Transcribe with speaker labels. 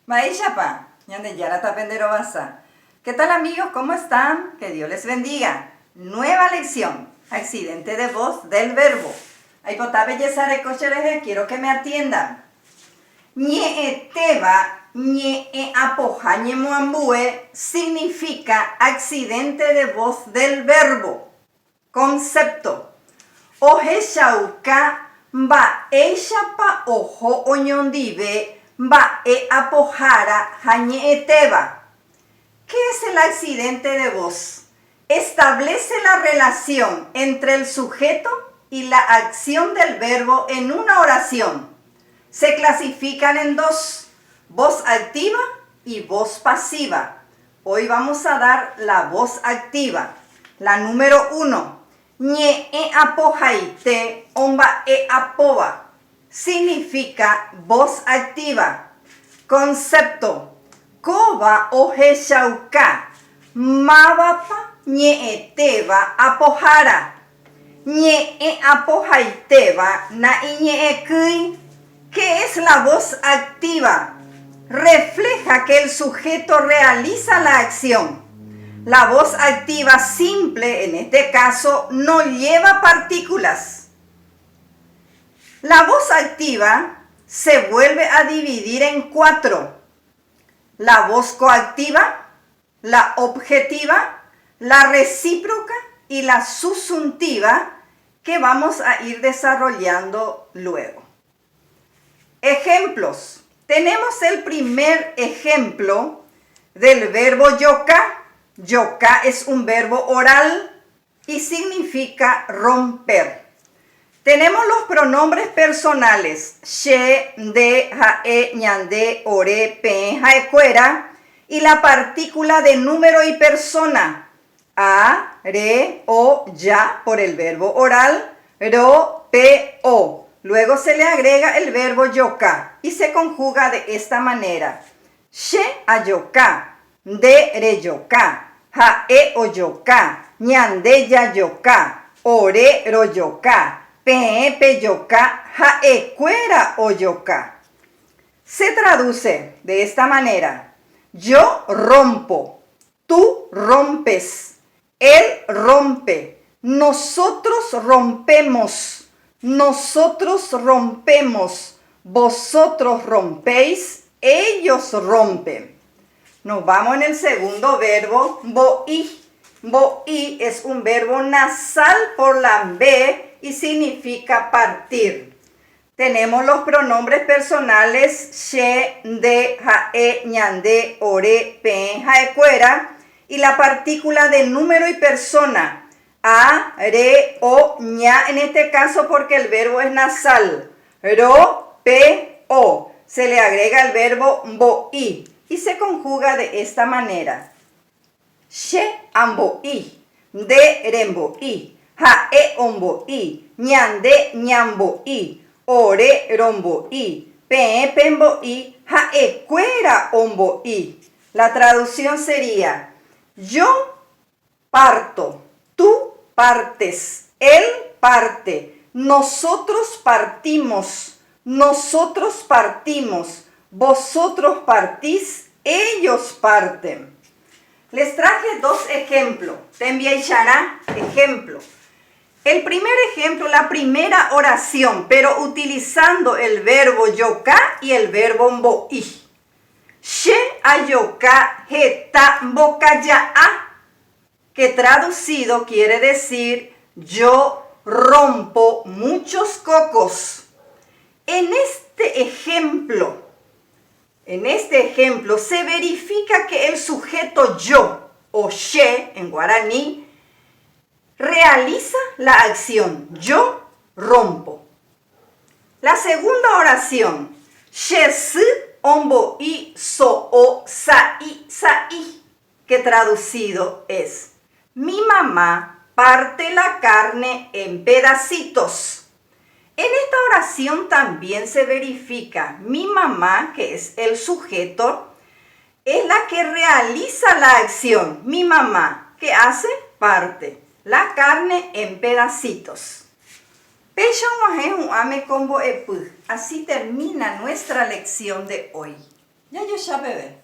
Speaker 1: Maishapa, ñandeyara tapendero basa. ¿Qué tal amigos? ¿Cómo están? Que Dios les bendiga. Nueva lección. Accidente de voz del verbo. Aipotabe yesare cochereje, quiero que me atiendan. Ñe teba, ñe apoja, ñe muambue significa accidente de voz del verbo. Concepto. Oje shauka, ba eishapa ojo oñondive, ba apojara, jañe teba. ¿Qué es el accidente de voz? Establece la relación entre el sujeto y la acción del verbo en una oración. Se clasifican en dos, voz activa y voz pasiva. Hoy vamos a dar la voz activa. La número 1, ñe apojaite, omba apoba. Significa voz activa. Concepto. Koba oje shauka, mabapa ñe teba apojara. Ñe apojaiteba na iñe kui. ¿Qué es la voz activa? Refleja que el sujeto realiza la acción. La voz activa simple, en este caso, no lleva partículas. La voz activa se vuelve a dividir en 4. La voz coactiva, la objetiva, la recíproca y la subjuntiva, que vamos a ir desarrollando luego. Ejemplos. Tenemos el primer ejemplo del verbo yoka. Yoka es un verbo oral y significa romper. Tenemos los pronombres personales she, de, jae, ñande, ore, pe, jaecuera y la partícula de número y persona a, re, o, ya por el verbo oral, ro, pe, o. Luego se le agrega el verbo yoka y se conjuga de esta manera. She ayoka, de reyoka, jae oyoka, ñande yayoka, ore royoka. Peyoka, jaecuera oyoka. Se traduce de esta manera. Yo rompo, tú rompes, él rompe, nosotros rompemos, vosotros rompéis, ellos rompen. Nos vamos en el segundo verbo, boí. Boí es un verbo nasal por la B y significa partir. Tenemos los pronombres personales she, de, jae, ñande, ore, pe, jaecuera y la partícula de número y persona a, re, o, ña en este caso porque el verbo es nasal. Ro, pe, o. Se le agrega el verbo boí y se conjuga de esta manera. She amboí, de remboí, jae omboí, ñande ñamboí, ore romboí, pe pemboí, jaecuera omboí. La traducción sería: yo parto, tú partes, él parte, nosotros partimos, vosotros partís, ellos parten. Les traje dos ejemplos. Te enviará ejemplo. El primer ejemplo, la primera oración, pero utilizando el verbo yoka y el verbo mboí. She ayoka heta mbokaya a, que traducido quiere decir yo rompo muchos cocos. En este ejemplo se verifica que el sujeto yo o she en guaraní realiza la acción yo rompo. La segunda oración, she si ombo i so o sai, que traducido es mi mamá parte la carne en pedacitos. En esta oración también se verifica mi mamá, que es el sujeto, es la que realiza la acción. Mi mamá, ¿qué hace? Parte la carne en pedacitos. Así termina nuestra lección de hoy. Ya yo ya bebé.